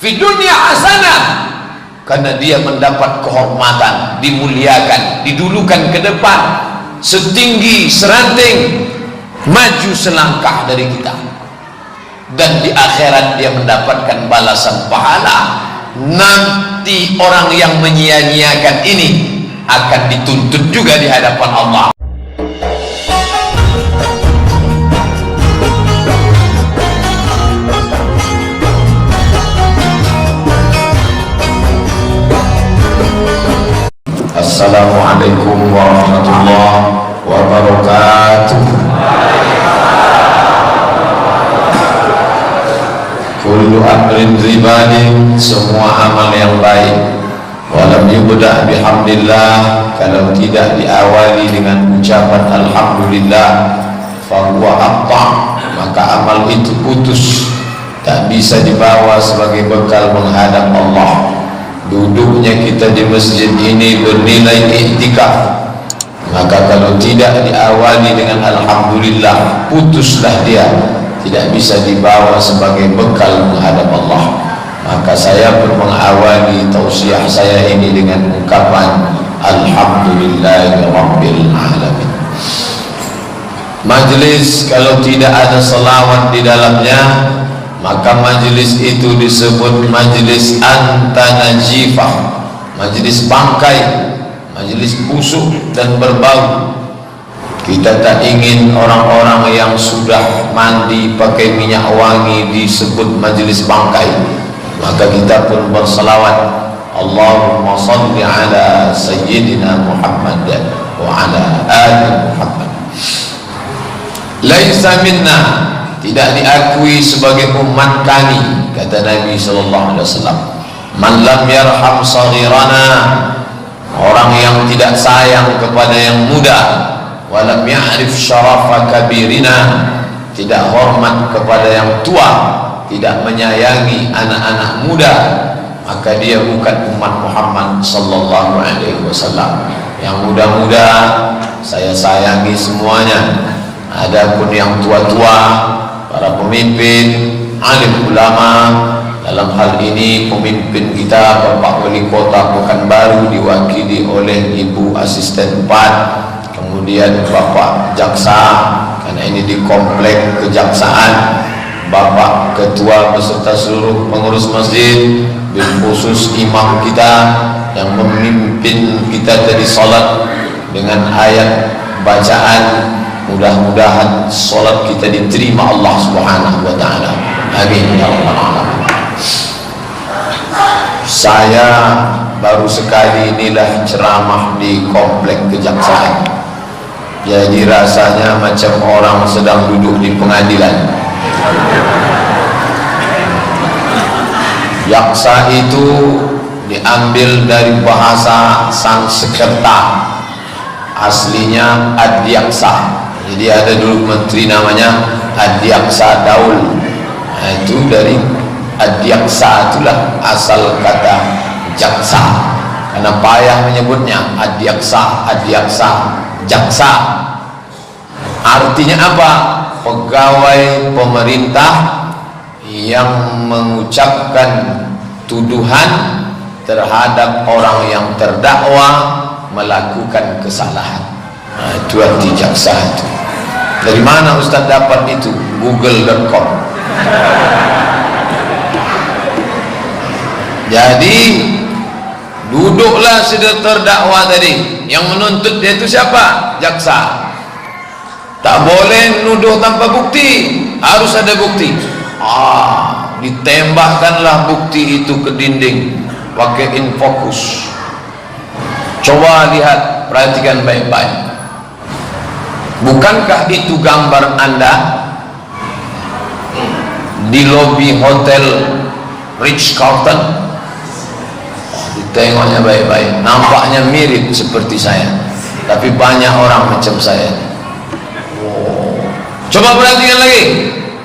Fi dunya hasanah, karena dia mendapat kehormatan, dimuliakan, didulukan ke depan, setinggi seranting, maju selangkah dari kita. Dan di akhirat dia mendapatkan balasan pahala. Nanti orang yang menyia-nyiakan ini akan dituntut juga di hadapan Allah. Assalamualaikum warahmatullahi wabarakatuh. Kullu amrin ribanin, semua amal yang baik, walam yubda' bihamdillah, kalau tidak diawali dengan ucapan alhamdulillah, fahuwa aqta', maka amal itu putus, tak bisa dibawa sebagai bekal menghadap Allah. Duduknya kita di masjid ini bernilai iktikaf, maka kalau tidak diawali dengan alhamdulillah, putuslah dia, tidak bisa dibawa sebagai bekal menghadap Allah. Maka saya pun mengawali tausiah saya ini dengan ungkapan alhamdulillahirabbil alamin. Majlis kalau tidak ada selawat di dalamnya, maka majlis itu disebut majlis antanajifah, majlis bangkai, majlis busuk dan berbau. Kita tak ingin orang-orang yang sudah mandi pakai minyak wangi disebut majlis bangkai. Maka kita pun berselawat, Allahumma salli ala sayyidina Muhammad wa ala ali Muhammad. Laisa minna, tidak diakui sebagai umat kami, kata Nabi SAW, man lam yarham saghirana, orang yang tidak sayang kepada yang muda, walam ya'rif syarafa kabirina, tidak hormat kepada yang tua, tidak menyayangi anak-anak muda, maka dia bukan umat Muhammad sallallahu alaihi wasallam. Yang muda-muda saya sayangi semuanya, adapun yang tua-tua, para pemimpin, alim ulama, dalam hal ini pemimpin kita Bapak Wali Kota Pekanbaru diwakili oleh Ibu Asisten 4, kemudian Bapak Jaksa, karena ini di komplek kejaksaan, Bapak Ketua beserta seluruh pengurus masjid, bil khusus imam kita yang memimpin kita tadi salat dengan ayat bacaan. Mudah-mudahan solat kita diterima Allah Subhanahu wa ta'ala. Amin ya rabbal alamin. Saya baru sekali inilah ceramah di komplek kejaksaan, jadi rasanya macam orang sedang duduk di pengadilan. Yaksa itu diambil dari bahasa Sanskerta, aslinya Adyaksa. Jadi ada dulu menteri namanya Adyaksa Daul, nah, itu dari Adyaksa, itulah asal kata jaksa, karena payah menyebutnya Adyaksa, Adyaksa, jaksa. Artinya apa? Pegawai pemerintah yang mengucapkan tuduhan terhadap orang yang terdakwa melakukan kesalahan. Nah, itu arti jaksa itu. Dari mana Ustaz dapat itu? Google.com. Jadi duduklah si terdakwa tadi, yang menuntut dia itu siapa? Jaksa. Tak boleh nuduh tanpa bukti, harus ada bukti. Ditembakkanlah bukti itu ke dinding pakai infocus. Coba lihat, perhatikan baik-baik. Bukankah itu gambar Anda di lobi hotel Ritz-Carlton? Ditengoknya baik-baik, nampaknya mirip seperti saya, tapi banyak orang macam saya. Coba perhatikan lagi,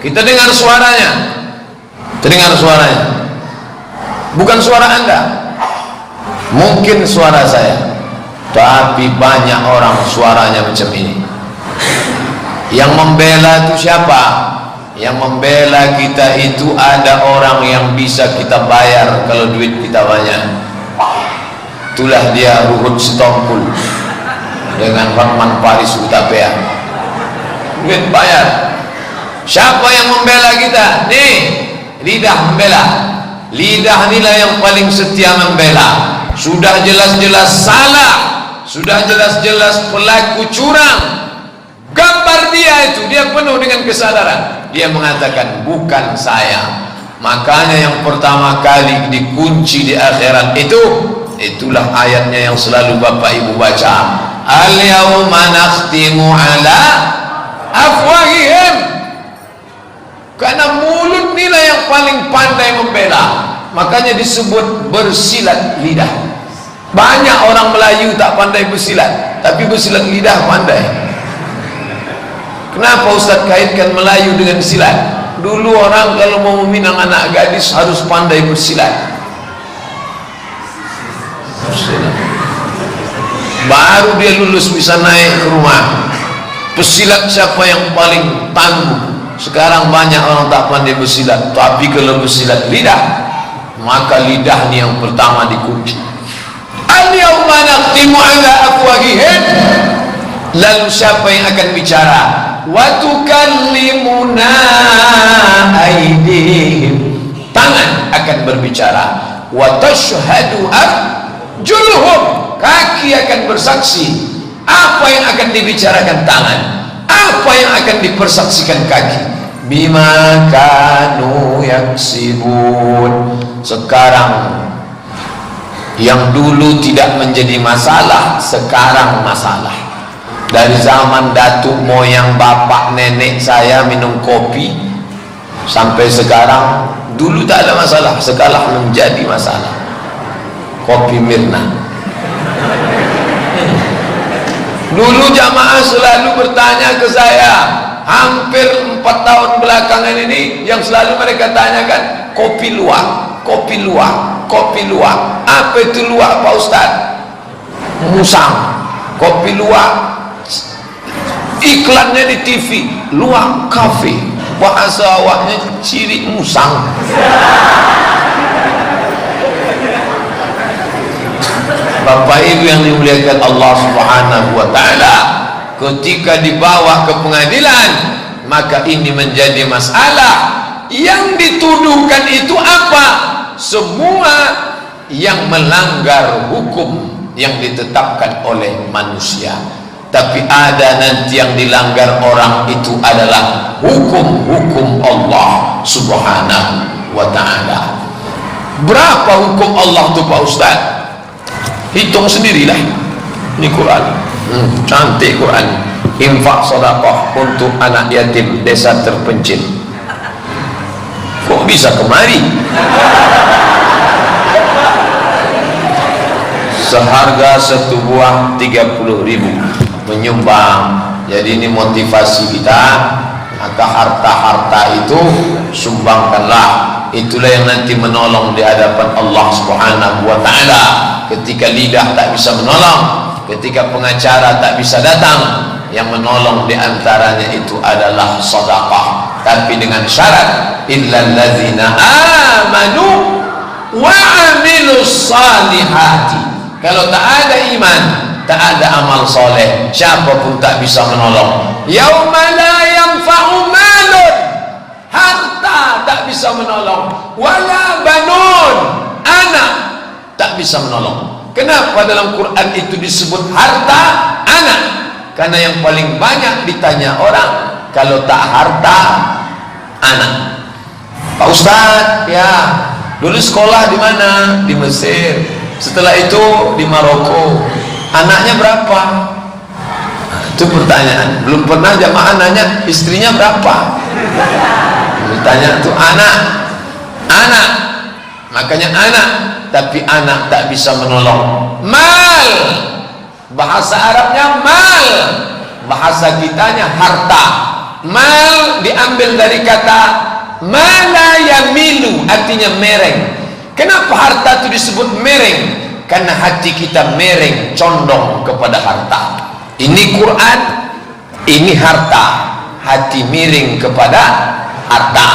kita dengar suaranya. Terdengar suaranya, bukan suara Anda, mungkin suara saya, tapi banyak orang suaranya macam ini. Yang membela itu siapa? Yang membela kita itu ada orang yang bisa kita bayar kalau duit kita banyak. Itulah dia Ruhut Sitompul dengan Rahman Paris Utapia. Duit bayar. Siapa yang membela kita? Nih, lidah membela. Lidah inilah yang paling setia membela. Sudah jelas-jelas salah, sudah jelas-jelas pelaku curang, gambar dia itu, dia penuh dengan kesadaran. Dia mengatakan bukan saya. Makanya yang pertama kali dikunci di akhirat itu, itulah ayatnya yang selalu Bapak Ibu baca, al-yawma nakhtimu ala afwahihim. Karena mulut inilah yang paling pandai membela. Makanya disebut bersilat lidah. Banyak orang Melayu tak pandai bersilat, tapi bersilat lidah pandai. Kenapa Ustaz kaitkan Melayu dengan silat? Dulu orang kalau mau meminang anak gadis harus pandai bersilat. Baru dia lulus bisa naik ke rumah. Pesilat siapa yang paling tangguh? Sekarang banyak orang tak pandai bersilat, tapi kalau bersilat lidah, maka lidah ni yang pertama dikunci. Al-yawma nakhtimu ala afwahihim. Lalu siapa yang akan bicara? Wa tukallimuna aydihim. Tangan akan berbicara. Wa tashhadu arjuluhum. Kaki akan bersaksi. Apa yang akan dibicarakan tangan? Apa yang akan dipersaksikan kaki? Bima kanu yaksibun. Sekarang yang dulu tidak menjadi masalah, sekarang masalah. Dari zaman datuk moyang bapak nenek saya minum kopi sampai sekarang, dulu tak ada masalah, sekarang menjadi masalah. Kopi Mirna. Dulu jamaah selalu bertanya ke saya, hampir 4 tahun belakangan ini yang selalu mereka tanyakan, kopi luwak, kopi luwak, kopi luwak. Apa itu luwak Pak Ustaz? Musang. Kopi luwak, iklannya di TV, luwak kafe, bahasa awaknya ciri musang. Bapak Ibu yang dimuliakan Allah Subhanahu wa taala, ketika dibawa ke pengadilan, maka ini menjadi masalah. Yang dituduhkan itu apa? Semua yang melanggar hukum yang ditetapkan oleh manusia. Tapi ada nanti yang dilanggar orang itu adalah hukum-hukum Allah Subhanahu wa taala. Berapa hukum Allah itu Pak Ustaz? Hitung sendirilah. Ini Quran, cantik Quran. Infak sedekah untuk anak yatim desa terpencil. Kok bisa kemari? Seharga 1 buah 30.000 menyumbang. Jadi ini motivasi kita. Maka harta-harta itu sumbangkanlah. Itulah yang nanti menolong di hadapan Allah Subhanahu wa taala. Ketika lidah tak bisa menolong, ketika pengacara tak bisa datang, yang menolong di antaranya itu adalah sedekah. Tapi dengan syarat, illal ladzina amanu wa amilus salihati. Kalau tak ada iman, tak ada amal soleh, siapapun tak bisa menolong. Yauma la yanfa'u malun, harta tak bisa menolong, wala banun, anak tak bisa menolong. Kenapa dalam Quran itu disebut harta, anak? Karena yang paling banyak ditanya orang, kalau tak harta, anak. Pak Ustaz, ya, dulu sekolah di mana? Di Mesir. Setelah itu di Maroko. Anaknya berapa? Itu pertanyaan. Belum pernah jamaah nanya istrinya berapa. Ditanya itu anak. Makanya anak, tapi anak tak bisa menolong. Mal, bahasa Arabnya mal, bahasa kitanya harta. Mal diambil dari kata mala yamilu, artinya mereng. Kenapa harta itu disebut mereng? Karena hati kita mereng, condong kepada harta. Ini Quran, ini harta. Hati miring kepada harta.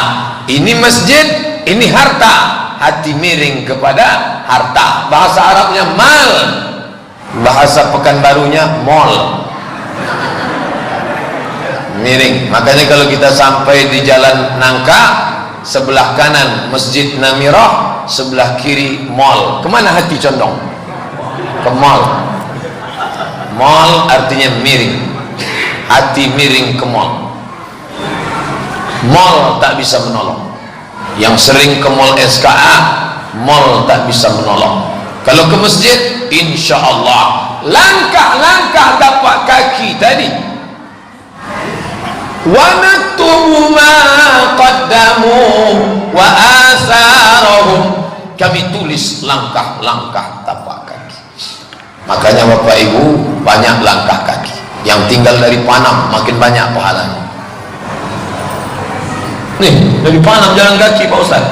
Ini masjid, ini harta. Hati miring kepada harta. Bahasa Arabnya mal, bahasa Pekanbarunya mall. Miring. Makanya kalau kita sampai di Jalan Nangka, sebelah kanan Masjid Namirah, sebelah kiri mall. Kemana hati condong? Ke mall. Mall artinya miring. Hati miring ke mall. Mall tak bisa menolong. Yang sering ke mall SKA, mall tak bisa menolong. Kalau ke masjid, insya Allah langkah-langkah tapak kaki tadi. Wa naktubu ma qaddamu wa atharahum, kami tulis langkah-langkah tapak kaki. Makanya Bapak Ibu, banyak langkah kaki. Yang tinggal dari Panam makin banyak pahalanya. Nih, dari Panam jalan kaki Pak Ustaz.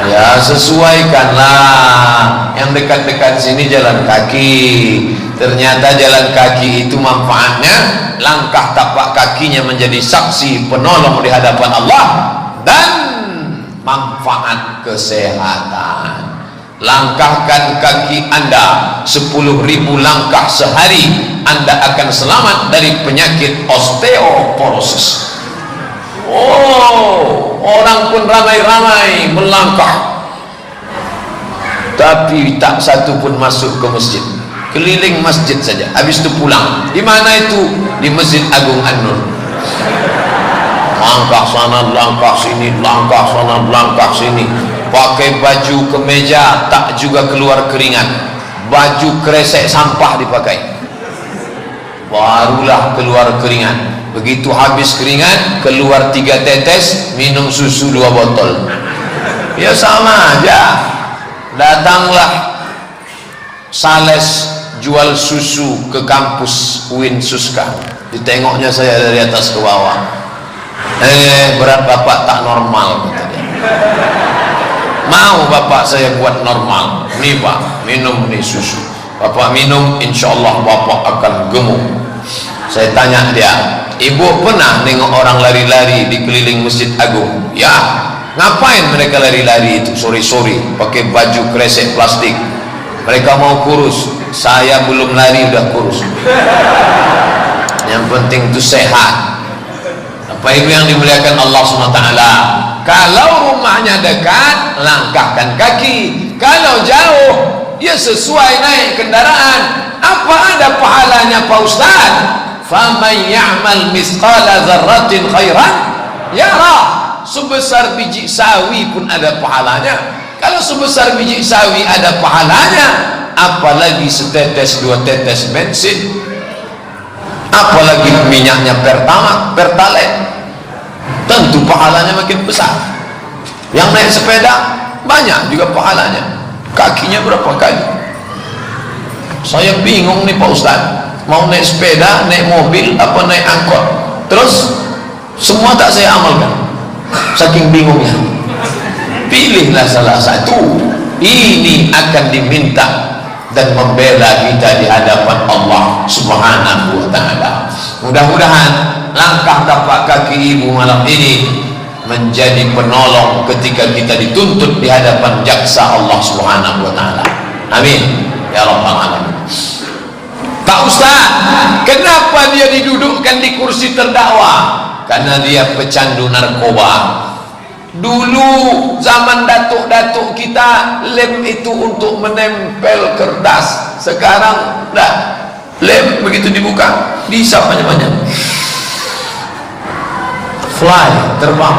Ya, sesuaikanlah. Yang dekat-dekat sini jalan kaki. Ternyata jalan kaki itu manfaatnya, langkah tapak kakinya menjadi saksi penolong di hadapan Allah dan manfaat kesehatan. Langkahkan kaki Anda 10.000 langkah sehari, Anda akan selamat dari penyakit osteoporosis. Oh, orang pun ramai-ramai melangkah, tapi tak satu pun masuk ke masjid. Keliling masjid saja, habis itu pulang. Di mana itu? Di Masjid Agung An-Nur. Langkah sana, langkah sini, langkah sana, langkah sini. Pakai baju kemeja, tak juga keluar keringat. Baju kresek sampah dipakai, barulah keluar keringat. Begitu habis keringat, keluar 3 tetes, minum susu 2 botol. Ya sama aja. Datanglah sales jual susu ke kampus UIN Suska. Ditengoknya saya dari atas ke bawah. Berat bapak tak normal, kata dia. Mau bapak saya buat normal. Nih pak, minum nih susu. Bapak minum, insya Allah bapak akan gemuk. Saya tanya dia, ibu pernah nengok orang lari-lari di keliling Masjid Agung? Ya. Ngapain mereka lari-lari itu sore-sore pakai baju kresek plastik? Mereka mau kurus. Saya belum lari udah kurus. Yang penting itu sehat. Bapak Ibu yang dimuliakan Allah SWT, kalau rumahnya dekat, langkahkan kaki. Kalau jauh, ya sesuai naik kendaraan. Apa ada pahalanya Pak Ustaz? Faman ya'mal misqala dzarratin khairan yarah. Sebesar biji sawi pun ada pahalanya. Kalau sebesar biji sawi ada pahalanya, apalagi setetes 2 tetes bensin, apalagi minyaknya pertalite, tentu pahalanya makin besar. Yang naik sepeda banyak juga pahalanya. Kakinya berapa kali? Saya bingung nih Pak Ustaz, mau naik sepeda, naik mobil, apa naik angkot? Terus semua tak saya amalkan, saking bingungnya. Pilihlah salah satu. Ini akan diminta dan membela kita di hadapan Allah Subhanahu wa ta'ala. Mudah-mudahan langkah tapak kaki ibu malam ini menjadi penolong ketika kita dituntut di hadapan jaksa Allah Subhanahu wa ta'ala. Amin ya rabbal alamin. Pak Ustaz, kenapa dia didudukkan di kursi terdakwa? Karena dia pecandu narkoba. Dulu zaman datuk-datuk kita, lem itu untuk menempel kertas. Sekarang dah, lem begitu dibuka dihisap banyak-banyak, fly, terbang.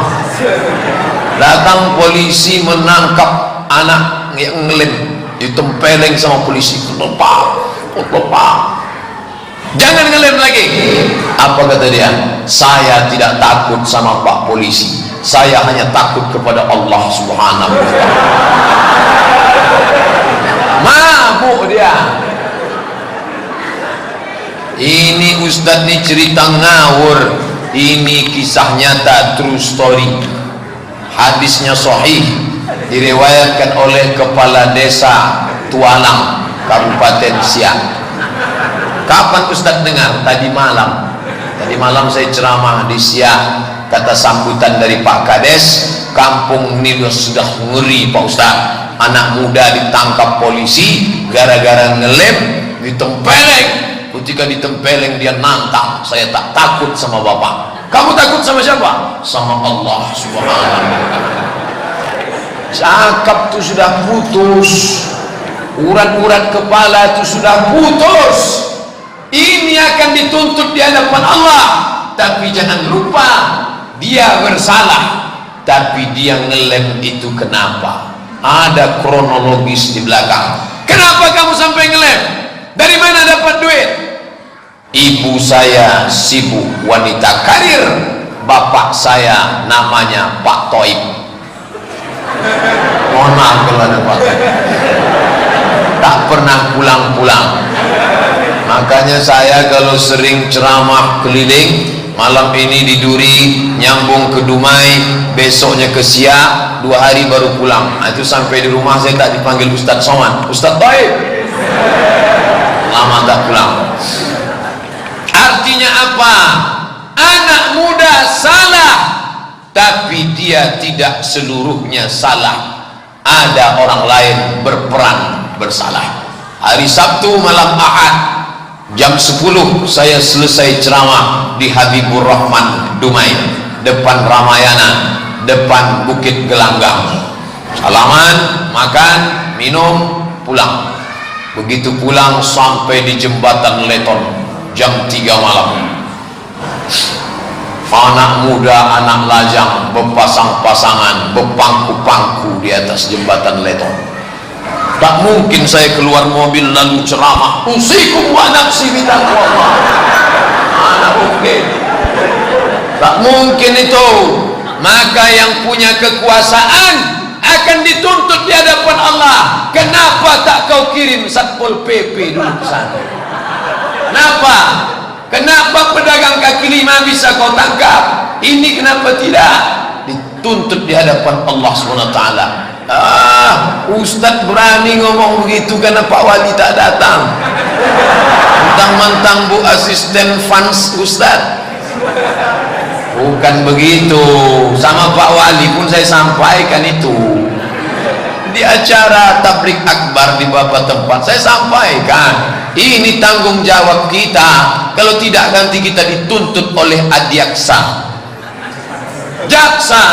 Datang polisi menangkap anak yang ngelem, ditempeleng sama polisi. Lepas, jangan ngelem lagi. Apa kata dia? Saya tidak takut sama Pak Polisi, saya hanya takut kepada Allah Subhanahu wa ta'ala. Mabuk dia. Ini Ustadz ini cerita ngawur. Ini kisah nyata, true story. Hadisnya sahih, diriwayatkan oleh Kepala Desa Tualang, Kabupaten Siak. Kapan Ustadz dengar? Tadi malam. Tadi malam saya ceramah di Siak. kata sambutan dari Pak Kades, kampung ini sudah ngeri Pak Ustaz. Anak muda ditangkap polisi gara-gara ngelem, ditempeleng. Ketika ditempeleng dia nantang, saya tak takut sama bapak. Kamu takut sama siapa? Sama Allah Subhanahu wa ta'ala. Cakap tu sudah putus, urat-urat kepala tu sudah putus. Ini akan dituntut di hadapan Allah. Tapi jangan lupa, dia bersalah, tapi dia ngelem itu kenapa? Ada kronologis di belakang. Kenapa kamu sampai ngelem? Dari mana dapat duit? Ibu saya sibuk wanita karir, bapak saya namanya Pak Toib. Mohon maaf kalau ada Pak Toib, tak pernah pulang-pulang. Makanya saya kalau sering ceramah keliling, malam ini di Duri, nyambung ke Dumai, besoknya ke Siak, 2 hari baru pulang. Itu sampai di rumah saya tak dipanggil Ustadz Somad, Ustadz Toib, lama tak pulang. Artinya apa? Anak muda salah, tapi dia tidak seluruhnya salah. Ada orang lain berperan bersalah. Hari Sabtu malam Ahad jam 10 saya selesai ceramah di Habibur Rahman Dumai, depan Ramayana, depan Bukit Gelanggang. Salaman, makan, minum, pulang. Begitu pulang sampai di jembatan Leton jam 3 malam. Anak muda, anak lajang berpasang-pasangan, berpangku-pangku di atas jembatan Leton. Tak mungkin saya keluar mobil lalu ceramah, usikum wa nafsi bitaqwallah. Mana mungkin? Tak mungkin itu. Maka yang punya kekuasaan akan dituntut di hadapan Allah. Kenapa tak kau kirim Satpol PP dulu ke sana? Kenapa? Kenapa pedagang kaki lima bisa kau tangkap? Ini kenapa tidak? Dituntut di hadapan Allah SWT. Ustadz berani ngomong begitu karena Pak Wali tak datang. Mentang-mentang Bu asisten fans Ustadz. Bukan begitu. Sama Pak Wali pun saya sampaikan itu. Di acara tablik akbar di beberapa tempat saya sampaikan, ini tanggung jawab kita. Kalau tidak nanti kita dituntut oleh adiaksa. Jaksa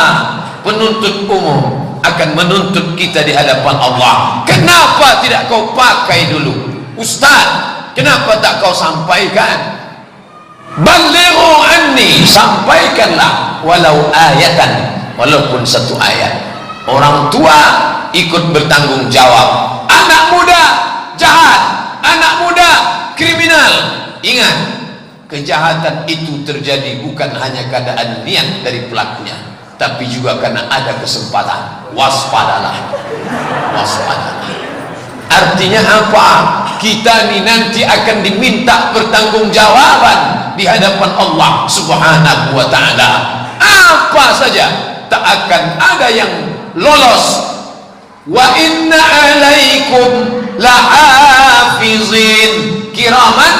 penuntut umum akan menuntut kita di hadapan Allah. Kenapa tidak kau pakai dulu? Ustaz, kenapa tak kau sampaikan? Balighu anni, sampaikanlah walau ayatan, walaupun 1 ayat. Orang tua ikut bertanggung jawab. Anak muda jahat, anak muda kriminal. Ingat, kejahatan itu terjadi bukan hanya keadaan niat dari pelakunya, tapi juga karena ada kesempatan. Waspadalah, waspadalah. Artinya apa? Kita ini nanti akan diminta pertanggungjawaban di hadapan Allah Subhanahu wa ta'ala. Apa saja tak akan ada yang lolos. Wa inna alaikum lahafizin kiraman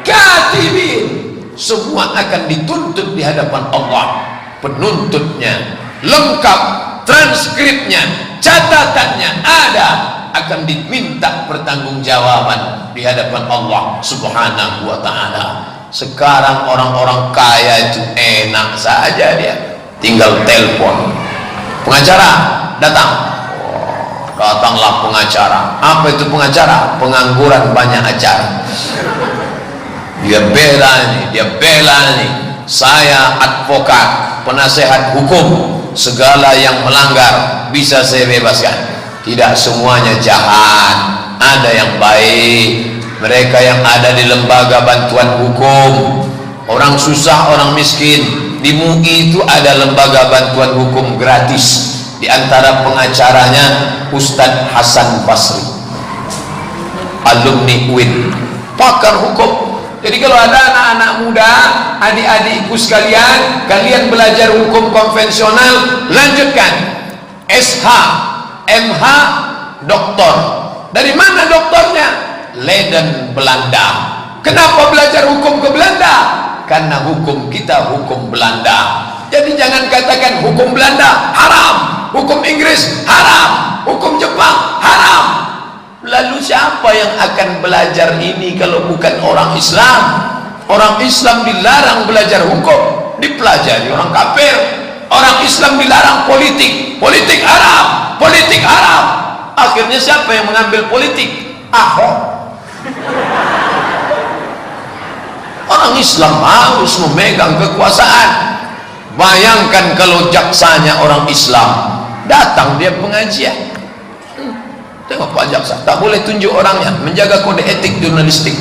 katibin. Semua akan dituntut di hadapan Allah. Penuntutnya lengkap, transkripnya, catatannya ada, akan diminta pertanggungjawaban di hadapan Allah Subhanahu wa ta'ala. Sekarang orang-orang kaya itu enak saja, dia tinggal telepon, pengacara datang. Datanglah pengacara. Apa itu pengacara? Pengangguran banyak acara. Dia bela nih, dia bela nih. Saya advokat, penasehat hukum, segala yang melanggar bisa saya bebaskan. Tidak semuanya jahat, ada yang baik. Mereka yang ada di lembaga bantuan hukum, orang susah, orang miskin. Di MUI itu ada lembaga bantuan hukum gratis. Di antara pengacaranya Ustadz Hasan Basri, alumni UIN, pakar hukum. Jadi kalau ada anak-anak muda, adik-adikku sekalian, kalian belajar hukum konvensional, lanjutkan SH, MH, doktor. Dari mana doktornya? Leiden, Belanda. Kenapa belajar hukum ke Belanda? Karena hukum kita hukum Belanda. Jadi jangan katakan hukum Belanda haram, hukum Inggris haram, hukum Jepang haram. Lalu siapa yang akan belajar ini kalau bukan orang Islam? Orang Islam dilarang belajar hukum, dipelajari orang kafir. Orang Islam dilarang politik, politik haram, politik haram. Akhirnya siapa yang mengambil politik? Ahok. Orang Islam harus memegang kekuasaan. Bayangkan kalau jaksanya orang Islam datang dia pengajian. Tengok Pak Jaksa, tak boleh tunjuk orangnya, menjaga kode etik jurnalistik.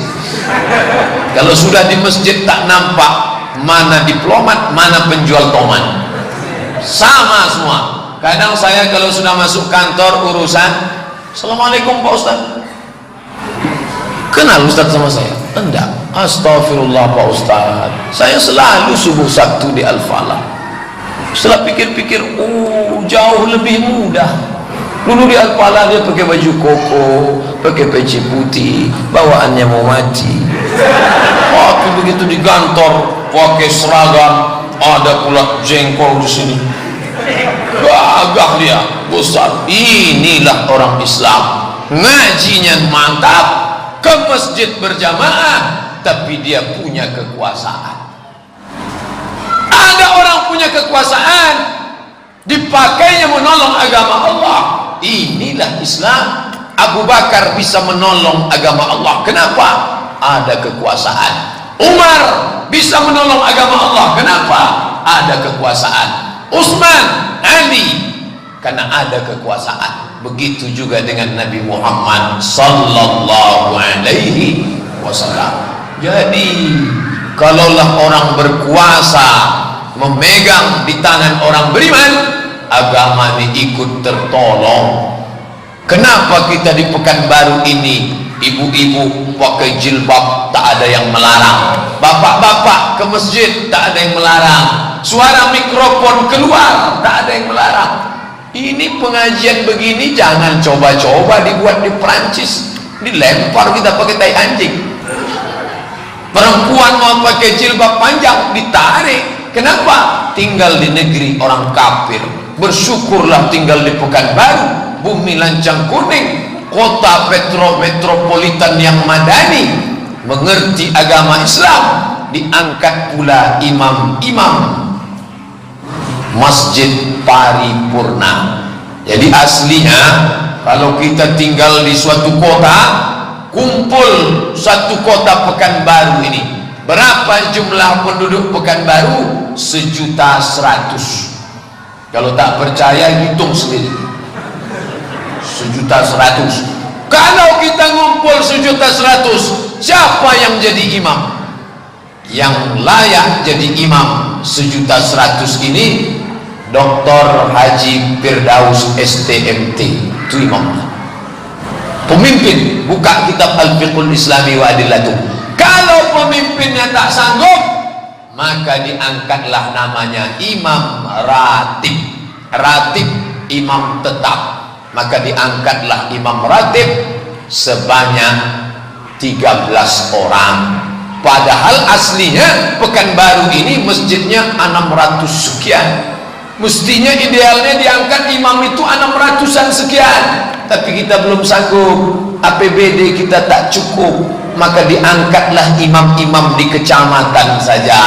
Kalau sudah di masjid tak nampak mana diplomat, mana penjual tomat, sama semua. Kadang saya kalau sudah masuk kantor urusan, Assalamualaikum Pak Ustaz. Kenal Ustaz sama saya? Enggak. Astagfirullah Pak Ustaz, saya selalu subuh Sabtu di Al-Falah. Setelah pikir-pikir, jauh lebih mudah. Dulu di Al-Falah dia pakai baju koko, pakai peci putih, bawaannya mau mati. Tapi begitu di kantor pakai seragam, ada pula jengkol di sini. Gagah dia, besar. Inilah orang Islam. Ngajinya mantap, ke masjid berjamaah, tapi dia punya kekuasaan. Ada orang punya kekuasaan, dipakainya menolong agama Allah. Inilah Islam. Abu Bakar bisa menolong agama Allah. Kenapa? Ada kekuasaan. Umar bisa menolong agama Allah. Kenapa? Ada kekuasaan. Utsman, Ali, karena ada kekuasaan. Begitu juga dengan Nabi Muhammad sallallahu alaihi wasallam. Jadi kalaulah orang berkuasa memegang di tangan orang beriman, agama ini ikut tertolong. Kenapa kita di Pekanbaru ini ibu-ibu pakai jilbab tak ada yang melarang, bapak-bapak ke masjid tak ada yang melarang, suara mikrofon keluar tak ada yang melarang. Ini pengajian begini jangan coba-coba dibuat di Perancis, dilempar kita pakai tai anjing. Perempuan mau pakai jilbab panjang ditarik. Kenapa? Tinggal di negeri orang kafir. Bersyukurlah tinggal di Pekanbaru, bumi lancang kuning, kota metropolitan yang madani, mengerti agama Islam. Diangkat pula imam-imam Masjid Paripurna. Jadi aslinya kalau kita tinggal di suatu kota, kumpul satu kota Pekanbaru ini, berapa jumlah penduduk Pekanbaru? 1.100.000. Kalau tak percaya hitung sendiri, 1.100.000. Kalau kita ngumpul 1.100.000, siapa yang jadi imam? Yang layak jadi imam 1.100.000 ini Dr. Haji Firdaus STMT, itu imamnya. Pemimpin, buka kitab Al-Fiqhul Islami wa Adillatuh. Kalau pemimpinnya tak sanggup, maka diangkatlah namanya imam ratib. Ratib imam tetap, maka diangkatlah imam ratib sebanyak 13 orang. Padahal aslinya Pekanbaru ini masjidnya 600 sekian. Mestinya idealnya diangkat imam itu 600-an sekian, tapi kita belum sanggup, APBD kita tak cukup, maka diangkatlah imam-imam di kecamatan saja.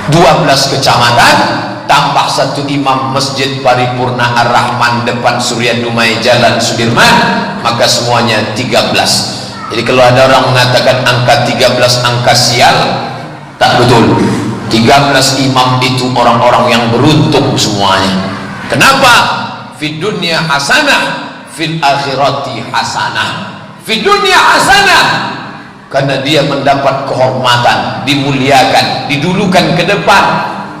12 kecamatan tambah satu imam Masjid Paripurna Ar-Rahman depan Surya Dumai Jalan Sudirman, maka semuanya 13. Jadi kalau ada orang mengatakan angka 13 angka sial, tak betul. 13 imam itu orang-orang yang beruntung semuanya. Kenapa? Fid dunya hasanah, fil akhirati hasanah. Fid dunya hasanah, karena dia mendapat kehormatan, dimuliakan, didulukan ke depan,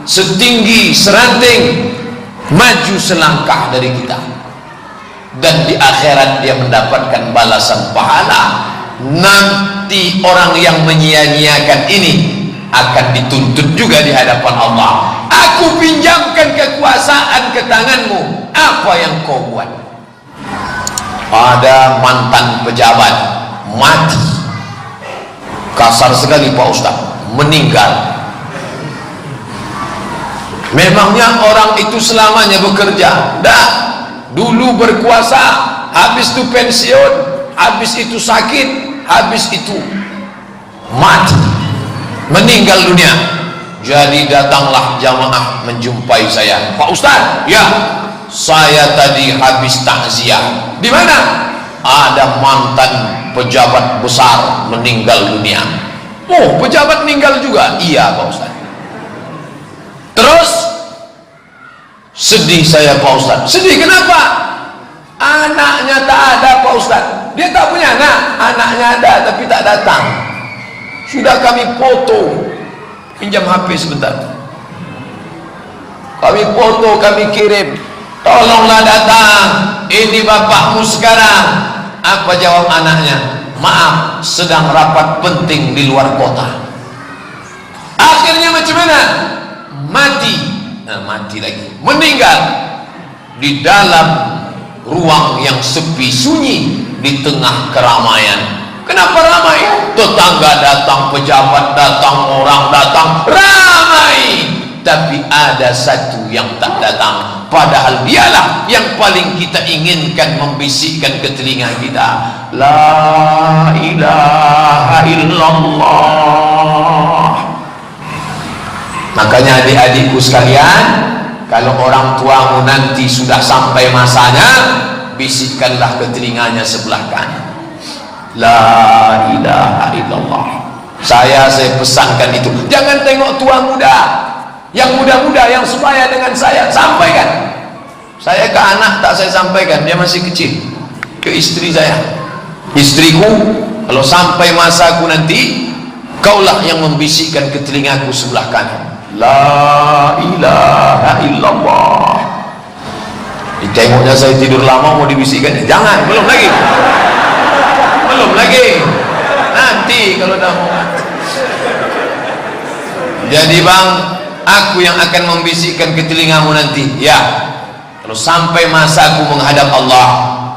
setinggi seranting, maju selangkah dari kita. Dan di akhirat dia mendapatkan balasan pahala. Nanti orang yang menyia-nyiakan ini akan dituntut juga di hadapan Allah. Aku pinjamkan kekuasaan ke tanganmu, apa yang kau buat? Ada mantan pejabat mati, kasar sekali Pak Ustaz, meninggal. Memangnya orang itu selamanya bekerja? Dah, dulu berkuasa, habis itu pensiun, habis itu sakit, habis itu mati, meninggal dunia. Jadi datanglah jamaah menjumpai saya. Pak Ustaz, ya, saya tadi habis takziah. Di mana? Ada mantan pejabat besar meninggal dunia. Oh, pejabat meninggal juga? Iya Pak Ustaz. Terus sedih saya Pak Ustaz. Sedih kenapa? Anaknya tak ada Pak Ustaz. Dia tak punya anak, anaknya ada tapi tak datang. Sudah kami foto, pinjam HP sebentar, kami foto, kami kirim, tolonglah datang, ini bapakmu sekarang. Apa jawab anaknya? Maaf, sedang rapat penting di luar kota. Akhirnya macam mana? Mati. Nah, mati lagi, meninggal di dalam ruang yang sepi sunyi di tengah keramaian. Kenapa ramai? Tetangga datang, pejabat datang, orang datang, ramai. Tapi ada satu yang tak datang, padahal dialah yang paling kita inginkan membisikkan ke telinga kita, la ilaha illallah. Makanya adik-adikku sekalian, kalau orang tuamu nanti sudah sampai masanya, bisikkanlah ke telinganya sebelah kanan, la ilaha illallah. Saya pesankan itu. Jangan tengok tua muda, yang muda-muda yang sebaya dengan saya, sampaikan. Saya ke anak tak saya sampaikan, dia masih kecil. Ke istri saya, istriku, kalau sampai masaku nanti, kaulah yang membisikkan ke telingaku sebelah kanan, la ilaha illallah. Ditengoknya saya tidur lama, mau dibisikkan? Jangan, belum lagi, belum lagi, nanti kalau dah mau. Jadi bang, aku yang akan membisikkan ke telingamu nanti. Ya, kalau sampai masaku menghadap Allah,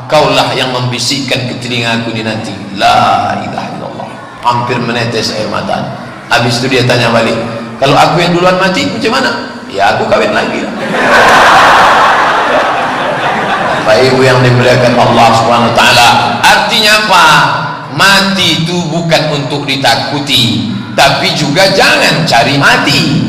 kaulah yang membisikkan ke telingaku ini nanti, la ilaha illallah. Hampir menetes air mata. Habis itu dia tanya balik, kalau aku yang duluan mati macam mana? Ya aku kawin lagi lah. Bapak ibu yang dimuliakan Allah subhanahu wa ta'ala, artinya apa? Mati itu bukan untuk ditakuti, tapi juga jangan cari mati.